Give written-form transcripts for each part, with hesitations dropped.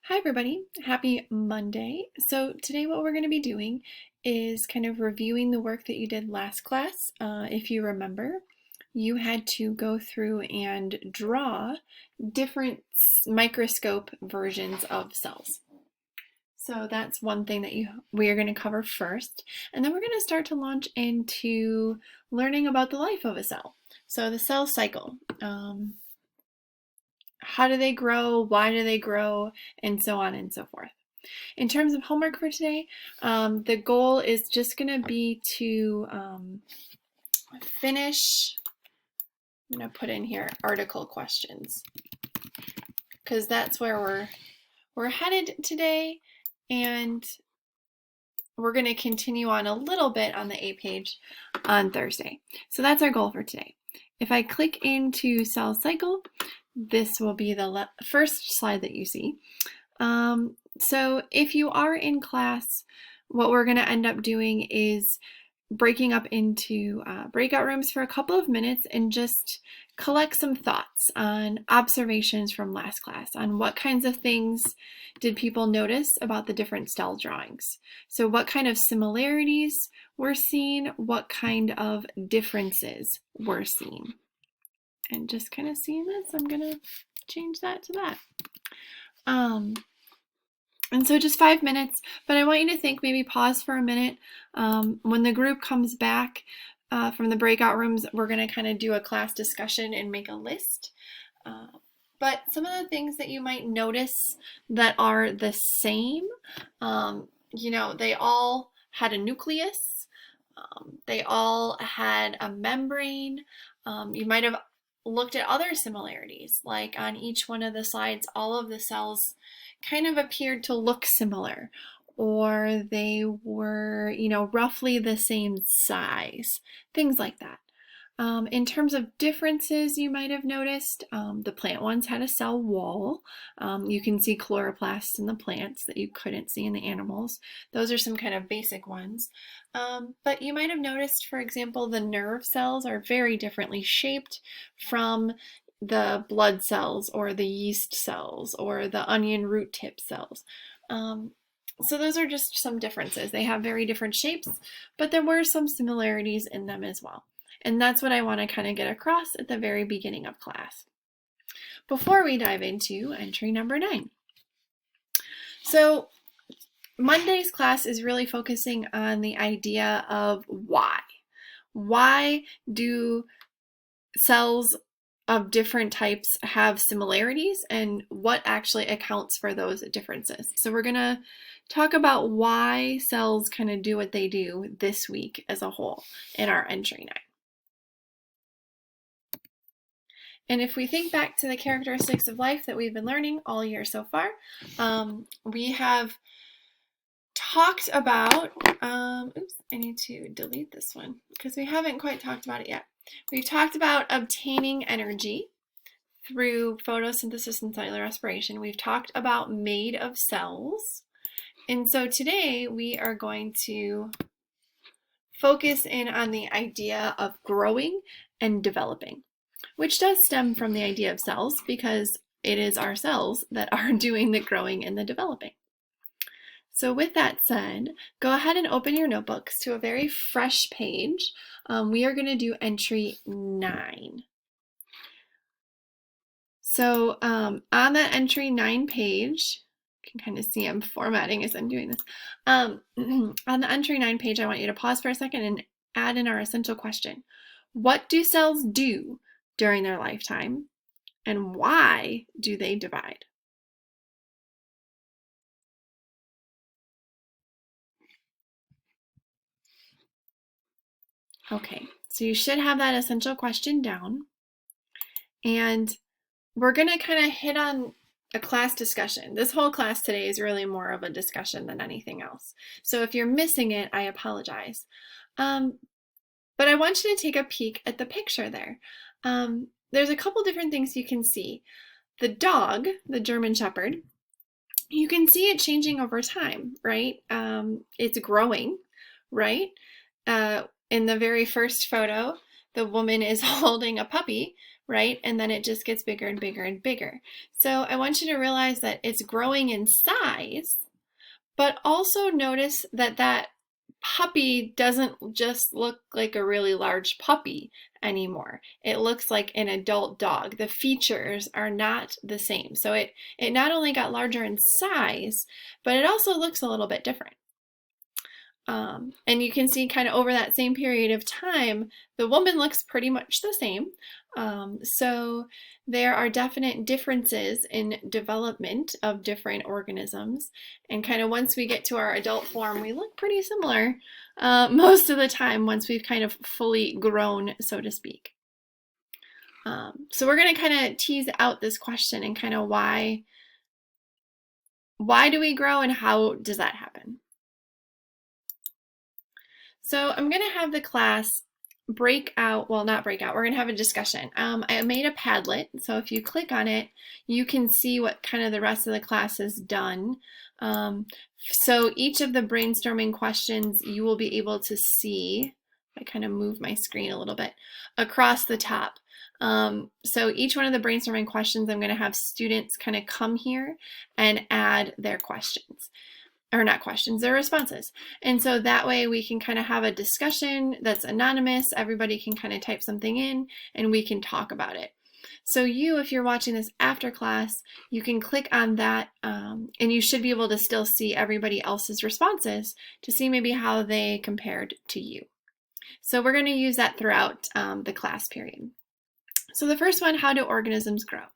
Hi, everybody. Happy Monday. So, today, what we're going to be doing is kind of reviewing the work that you did last class. If you remember, you had to go through and draw different microscope versions of cells. So, that's one thing that we are going to cover first. And then we're going to start to launch into learning about the life of a cell. So, the cell cycle. How do they grow? Why do they grow? And so on and so forth. In terms of homework for today, the goal is just going to be to finish. I'm going to put in here article questions because that's where we're headed today, and we're going to continue on a little bit on the A page on Thursday. So that's our goal for today. If I click into cell cycle, this will be the first slide that you see. So if you are in class, what we're going to end up doing is breaking up into breakout rooms for a couple of minutes and just collect some thoughts on observations from last class, on what kinds of things did people notice about the different cell drawings. So what kind of similarities were seen, what kind of differences were seen. And just kind of seeing this, I'm going to change that to that. And so just 5 minutes, but I want you to think, maybe pause for a minute. When the group comes back from the breakout rooms, we're going to kind of do a class discussion and make a list. But some of the things that you might notice that are the same, they all had a nucleus. They all had a membrane. You might have looked at other similarities, like on each one of the slides, all of the cells kind of appeared to look similar, or they were, roughly the same size, things like that. In terms of differences, you might have noticed the plant ones had a cell wall. You can see chloroplasts in the plants that you couldn't see in the animals. Those are some kind of basic ones. But you might have noticed, for example, the nerve cells are very differently shaped from the blood cells or the yeast cells or the onion root tip cells. So those are just some differences. They have very different shapes, but there were some similarities in them as well. And that's what I want to kind of get across at the very beginning of class, before we dive into entry number 9. So Monday's class is really focusing on the idea of why. Why do cells of different types have similarities, and what actually accounts for those differences? So we're going to talk about why cells kind of do what they do this week as a whole in our entry 9. And if we think back to the characteristics of life that we've been learning all year so far, we have talked about, oops, I need to delete this one because we haven't quite talked about it yet. We've talked about obtaining energy through photosynthesis and cellular respiration. We've talked about made of cells. And so today we are going to focus in on the idea of growing and developing, which does stem from the idea of cells because it is our cells that are doing the growing and the developing. So with that said, go ahead and open your notebooks to a very fresh page. We are going to do entry 9. So on the entry 9 page, you can kind of see I'm formatting as I'm doing this. On the entry 9 page, I want you to pause for a second and add in our essential question. What do cells do during their lifetime, and why do they divide? Okay, so you should have that essential question down, and we're going to kind of hit on a class discussion. This whole class today is really more of a discussion than anything else. So if you're missing it, I apologize. But I want you to take a peek at the picture there. There's a couple different things you can see. The dog, the German Shepherd, you can see it changing over time, right? It's growing, right? In the very first photo, the woman is holding a puppy, right? And then it just gets bigger and bigger and bigger. So I want you to realize that it's growing in size, but also notice that that puppy doesn't just look like a really large puppy anymore. It looks like an adult dog. The features are not the same. So it not only got larger in size, but it also looks a little bit different. And you can see kind of over that same period of time, the woman looks pretty much the same. So there are definite differences in development of different organisms. And kind of once we get to our adult form, we look pretty similar most of the time once we've kind of fully grown, so to speak. So we're going to kind of tease out this question and kind of why do we grow and how does that happen? So I'm going to have the class break out, well, not break out, we're going to have a discussion. I made a Padlet, so if you click on it, you can see what kind of the rest of the class has done. So each of the brainstorming questions you will be able to see, I kind of move my screen a little bit, across the top. So each one of the brainstorming questions, I'm going to have students kind of come here and add their questions. Or not questions, they're responses. And so that way we can kind of have a discussion that's anonymous. Everybody can kind of type something in and we can talk about it. So you, if you're watching this after class, you can click on that and you should be able to still see everybody else's responses to see maybe how they compared to you. So we're going to use that throughout the class period. So the first one, how do organisms grow?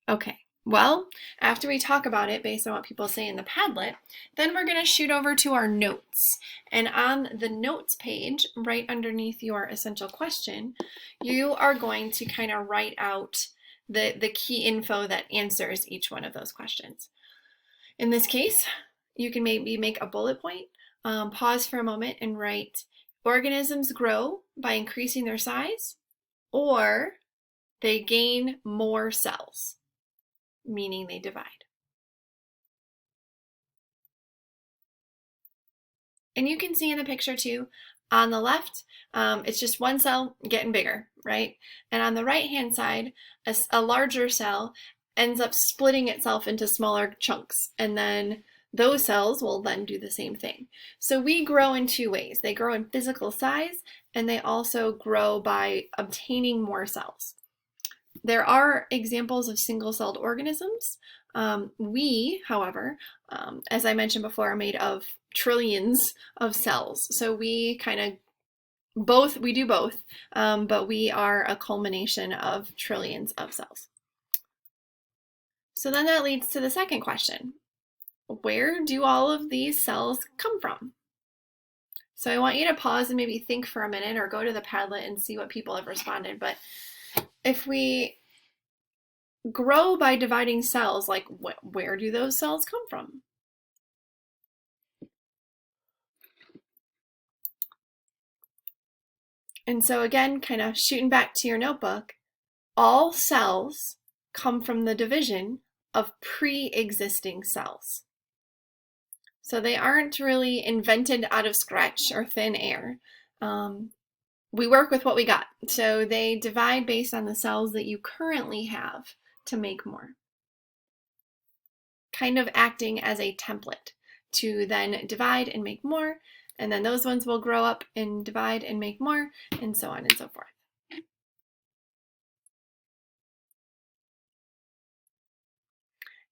Okay. Well, after we talk about it based on what people say in the Padlet, then we're going to shoot over to our notes. And on the notes page, right underneath your essential question, you are going to kind of write out the key info that answers each one of those questions. In this case, you can maybe make a bullet point, pause for a moment and write, organisms grow by increasing their size, or they gain more cells, meaning they divide. And you can see in the picture too, on the left, it's just one cell getting bigger, right? And on the right-hand side, a larger cell ends up splitting itself into smaller chunks. And then those cells will then do the same thing. So we grow in two ways. They grow in physical size, and they also grow by obtaining more cells. There are examples of single-celled organisms. We, however, as I mentioned before, are made of trillions of cells. So we kind of we do both, but we are a culmination of trillions of cells. So then that leads to the second question. Where do all of these cells come from? So I want you to pause and maybe think for a minute or go to the Padlet and see what people have responded. But if we grow by dividing cells, like where do those cells come from? And so again, kind of shooting back to your notebook, all cells come from the division of pre-existing cells. So they aren't really invented out of scratch or thin air. We work with what we got. So they divide based on the cells that you currently have to make more. Kind of acting as a template to then divide and make more, and then those ones will grow up and divide and make more, and so on and so forth.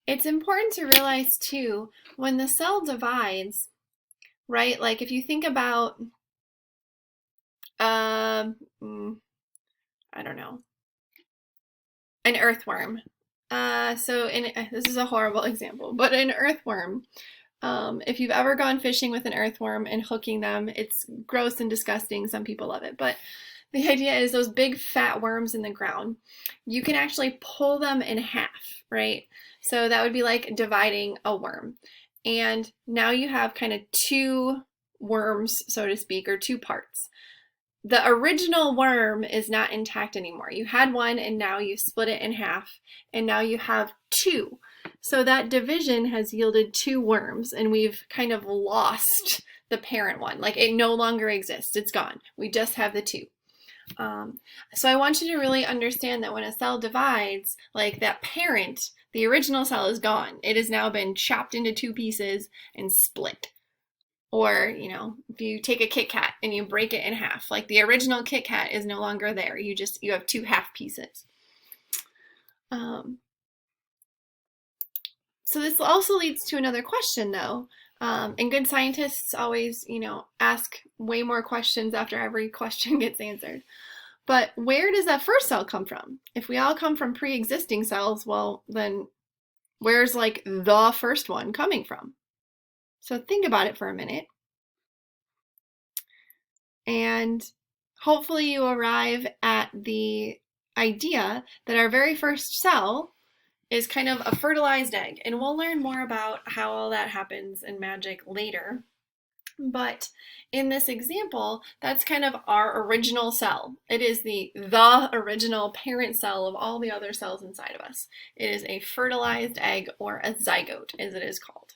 It's important to realize too, when the cell divides, right, like if you think about, I don't know, an earthworm. This is a horrible example, but an earthworm, if you've ever gone fishing with an earthworm and hooking them, it's gross and disgusting. Some people love it, but the idea is those big fat worms in the ground, you can actually pull them in half, right? So that would be like dividing a worm. And now you have kind of two worms, so to speak, or two parts. The original worm is not intact anymore. You had one and now you split it in half and now you have two. So that division has yielded two worms and we've kind of lost the parent one. Like it no longer exists. It's gone. We just have the two. So I want you to really understand that when a cell divides, like that parent, the original cell is gone. It has now been chopped into two pieces and split. Or, if you take a Kit Kat and you break it in half, like the original Kit Kat is no longer there. You have two half pieces. So this also leads to another question, though. And good scientists always, ask way more questions after every question gets answered. But where does that first cell come from? If we all come from pre-existing cells, well, then where's like the first one coming from? So think about it for a minute. And hopefully you arrive at the idea that our very first cell is kind of a fertilized egg. And we'll learn more about how all that happens in magic later. But in this example, that's kind of our original cell. It is the original parent cell of all the other cells inside of us. It is a fertilized egg, or a zygote, as it is called.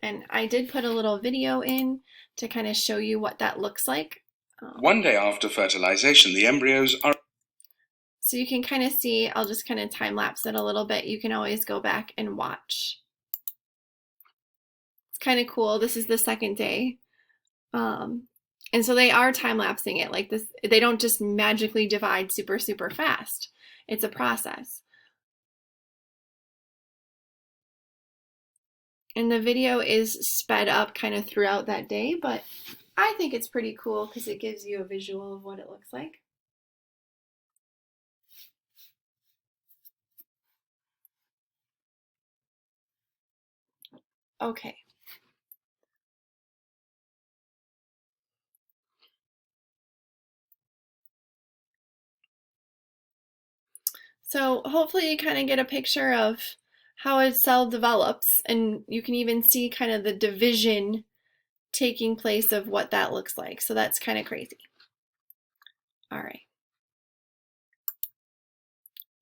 And I did put a little video in to kind of show you what that looks like. One day after fertilization, the embryos are... So you can kind of see, I'll just kind of time lapse it a little bit. You can always go back and watch. It's kind of cool. This is the second day. And so they are time lapsing it like this. They don't just magically divide super, super fast. It's a process. And the video is sped up kind of throughout that day, but I think it's pretty cool because it gives you a visual of what it looks like. Okay. So hopefully you kind of get a picture of how a cell develops, and you can even see kind of the division taking place of what that looks like. So that's kind of crazy. All right.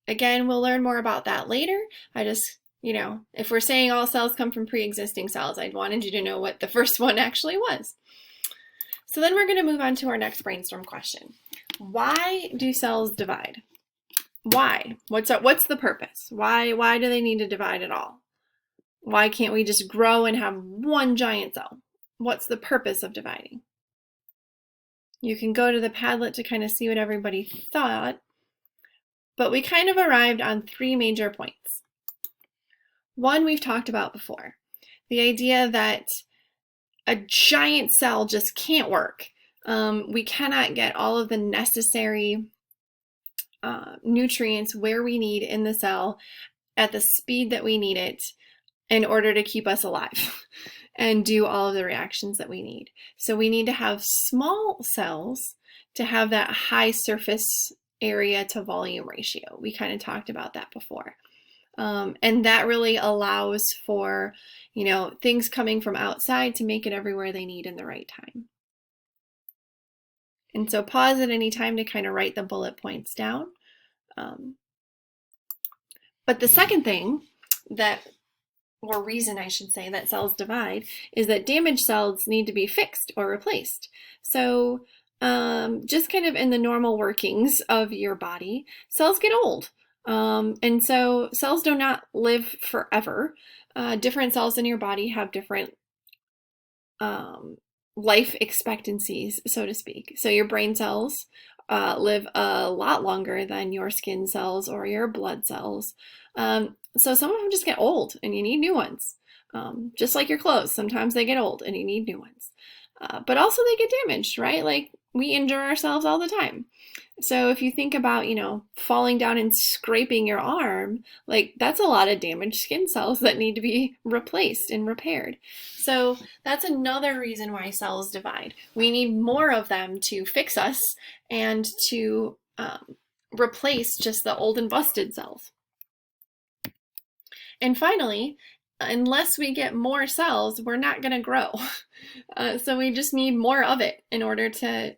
Again, we'll learn more about that later. I just, if we're saying all cells come from pre-existing cells, I wanted you to know what the first one actually was. So then we're going to move on to our next brainstorm question. Why do cells divide? Why? What's the purpose? Why do they need to divide at all? Why can't we just grow and have one giant cell? What's the purpose of dividing? You can go to the Padlet to kind of see what everybody thought, but we kind of arrived on three major points. One we've talked about before, the idea that a giant cell just can't work. We cannot get all of the necessary nutrients where we need in the cell at the speed that we need it in order to keep us alive and do all of the reactions that we need. So we need to have small cells to have that high surface area to volume ratio. We kind of talked about that before. And that really allows for, things coming from outside to make it everywhere they need in the right time. And so pause at any time to kind of write the bullet points down. But the second thing or reason I should say, that cells divide is that damaged cells need to be fixed or replaced. So just kind of in the normal workings of your body, cells get old. And so cells do not live forever. Different cells in your body have different life expectancies, so to speak. So your brain cells live a lot longer than your skin cells or your blood cells. So some of them just get old and you need new ones. Just like your clothes, sometimes they get old and you need new ones. But also they get damaged, right? Like we injure ourselves all the time. So if you think about, falling down and scraping your arm, like that's a lot of damaged skin cells that need to be replaced and repaired. So that's another reason why cells divide. We need more of them to fix us and to replace just the old and busted cells. And finally, unless we get more cells, we're not going to grow. So we just need more of it in order to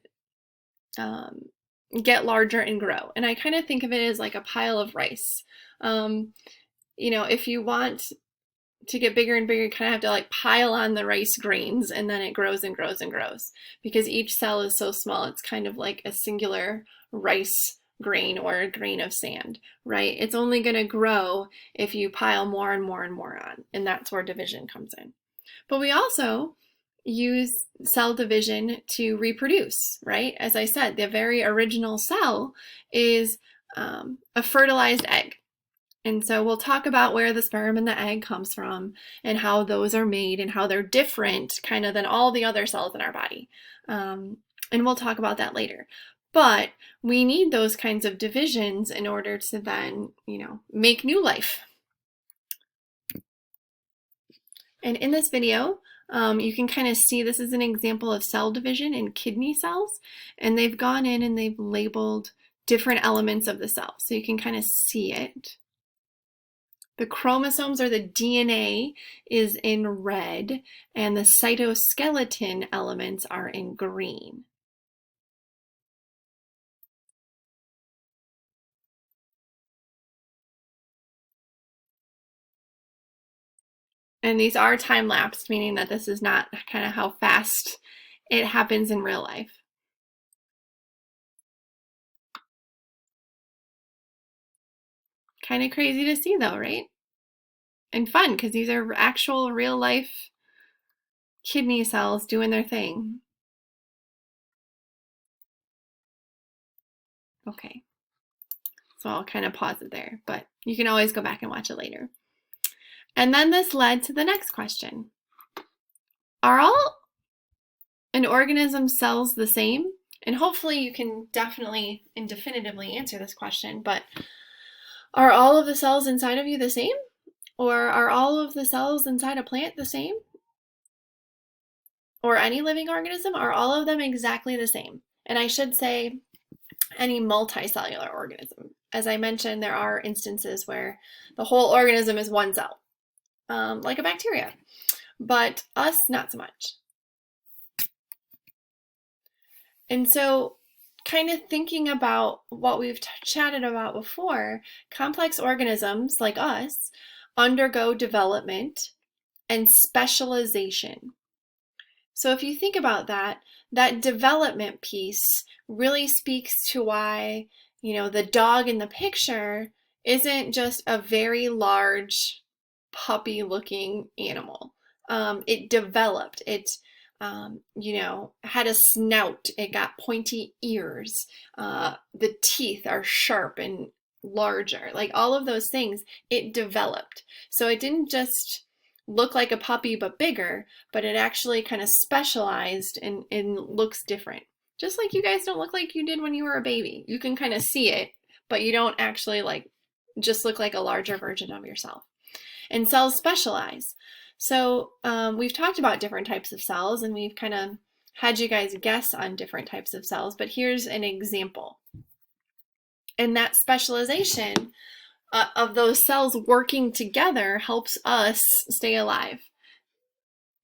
get larger and grow. And I kind of think of it as like a pile of rice. If you want to get bigger and bigger, you kind of have to like pile on the rice grains, and then it grows and grows and grows because each cell is so small. It's kind of like a singular rice grain or a grain of sand, right? It's only going to grow if you pile more and more and more on, and that's where division comes in. But we also use cell division to reproduce, right? As I said, the very original cell is a fertilized egg. And so we'll talk about where the sperm and the egg comes from and how those are made and how they're different kind of than all the other cells in our body. And we'll talk about that later. But we need those kinds of divisions in order to then, make new life. And in this video, you can kind of see this is an example of cell division in kidney cells. And they've gone in and they've labeled different elements of the cell. So you can kind of see it. The chromosomes or the DNA is in red, and the cytoskeleton elements are in green. And these are time-lapsed, meaning that this is not kind of how fast it happens in real life. Kind of crazy to see though, right? And fun, because these are actual real-life kidney cells doing their thing. Okay, so I'll kind of pause it there, but you can always go back and watch it later. And then this led to the next question. Are all an organism's cells the same? And hopefully you can definitely and definitively answer this question, but are all of the cells inside of you the same? Or are all of the cells inside a plant the same? Or any living organism? Are all of them exactly the same? And I should say any multicellular organism. As I mentioned, there are instances where the whole organism is one cell, like a bacteria, but us, not so much. And so kind of thinking about what we've chatted about before, complex organisms like us undergo development and specialization. So if you think about that development piece really speaks to why, the dog in the picture isn't just a very large puppy-looking animal. It developed. It had a snout, it got pointy ears, the teeth are sharp and larger, like all of those things, it developed. So it didn't just look like a puppy but bigger, but it actually kind of specialized and looks different. Just like you guys don't look like you did when you were a baby. You can kind of see it, but you don't actually just look like a larger version of yourself. And cells specialize. So we've talked about different types of cells, and we've kind of had you guys guess on different types of cells, but here's an example. And that specialization of those cells working together helps us stay alive.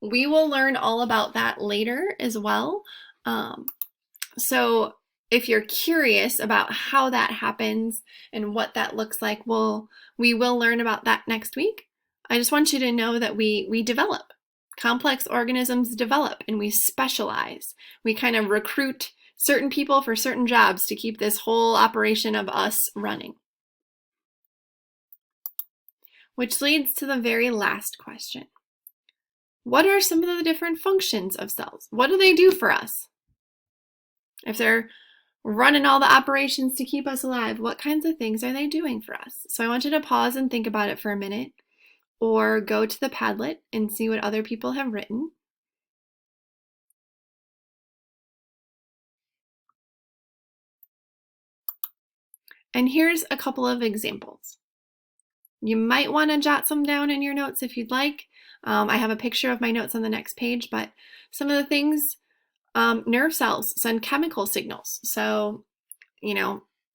We will learn all about that later as well. So if you're curious about how that happens and what that looks like, we will learn about that next week. I just want you to know that we develop. Complex organisms develop and we specialize. We kind of recruit certain people for certain jobs to keep this whole operation of us running. Which leads to the very last question. What are some of the different functions of cells? What do they do for us? If they're running all the operations to keep us alive, what kinds of things are they doing for us? So I want you to pause and think about it for a minute, or go to the Padlet and see what other people have written. And here's a couple of examples. You might want to jot some down in your notes if you'd like. I have a picture of my notes on the next page, but some of the things, nerve cells send chemical signals. So,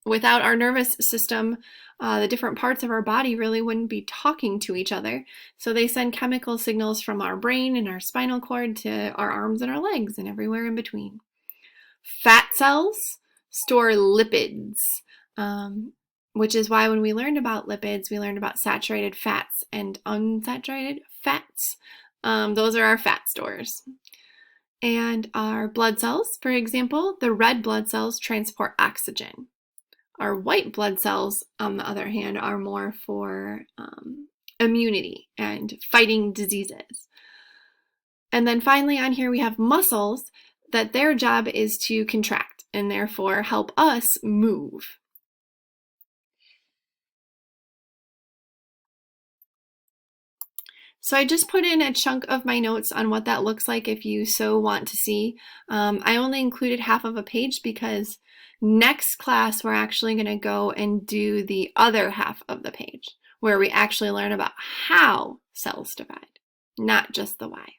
without our nervous system, the different parts of our body really wouldn't be talking to each other. So they send chemical signals from our brain and our spinal cord to our arms and our legs and everywhere in between. Fat cells store lipids. which is why when we learned about lipids, we learned about saturated fats and unsaturated fats. Those are our fat stores. And our blood cells, for example, the red blood cells transport oxygen. Our white blood cells, on the other hand, are more for immunity and fighting diseases. And then finally on here we have muscles that their job is to contract and therefore help us move. So I just put in a chunk of my notes on what that looks like if you so want to see. I only included half of a page because next class we're actually going to go and do the other half of the page where we actually learn about how cells divide, not just the why.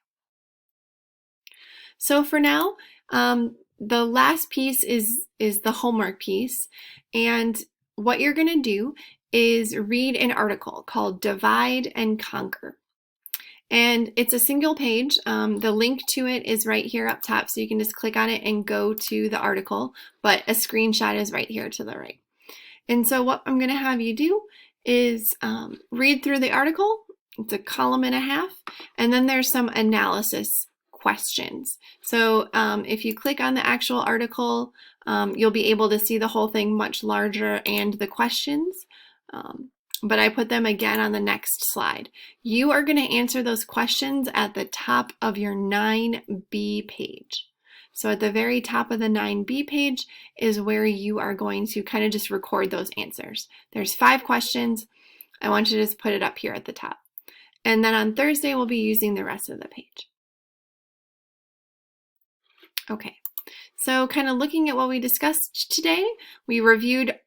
So for now, the last piece is the homework piece, and what you're going to do is read an article called Divide and Conquer. And it's a single page. The link to it is right here up top, so you can just click on it and go to the article, but a screenshot is right here to the right. And so what I'm going to have you do is read through the article. It's a column and a half, and then there's some analysis questions. So if you click on the actual article, you'll be able to see the whole thing much larger and the questions. But I put them again on the next slide. You are going to answer those questions at the top of your 9B page. So at the very top of the 9B page is where you are going to kind of just record those answers. There's 5 questions. I want you to just put it up here at the top. And then on Thursday, we'll be using the rest of the page. Okay, so kind of looking at what we discussed today, we reviewed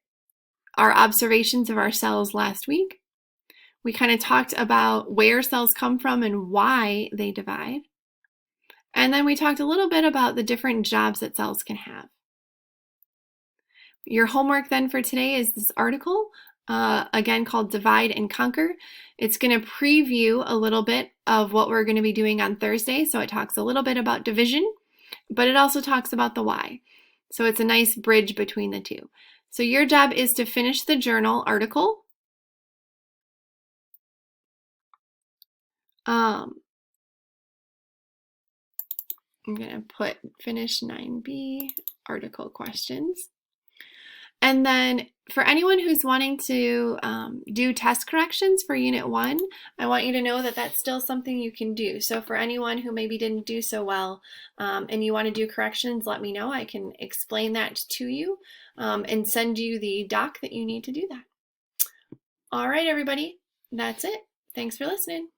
our observations of our cells last week. We kind of talked about where cells come from and why they divide. And then we talked a little bit about the different jobs that cells can have. Your homework then for today is this article, again called Divide and Conquer. It's going to preview a little bit of what we're going to be doing on Thursday. So it talks a little bit about division, but it also talks about the why. So it's a nice bridge between the two. So your job is to finish the journal article. I'm going to put finish 9B article questions. And then for anyone who's wanting to do test corrections for Unit 1, I want you to know that that's still something you can do. So for anyone who maybe didn't do so well and you want to do corrections, let me know. I can explain that to you and send you the doc that you need to do that. All right, everybody, that's it. Thanks for listening.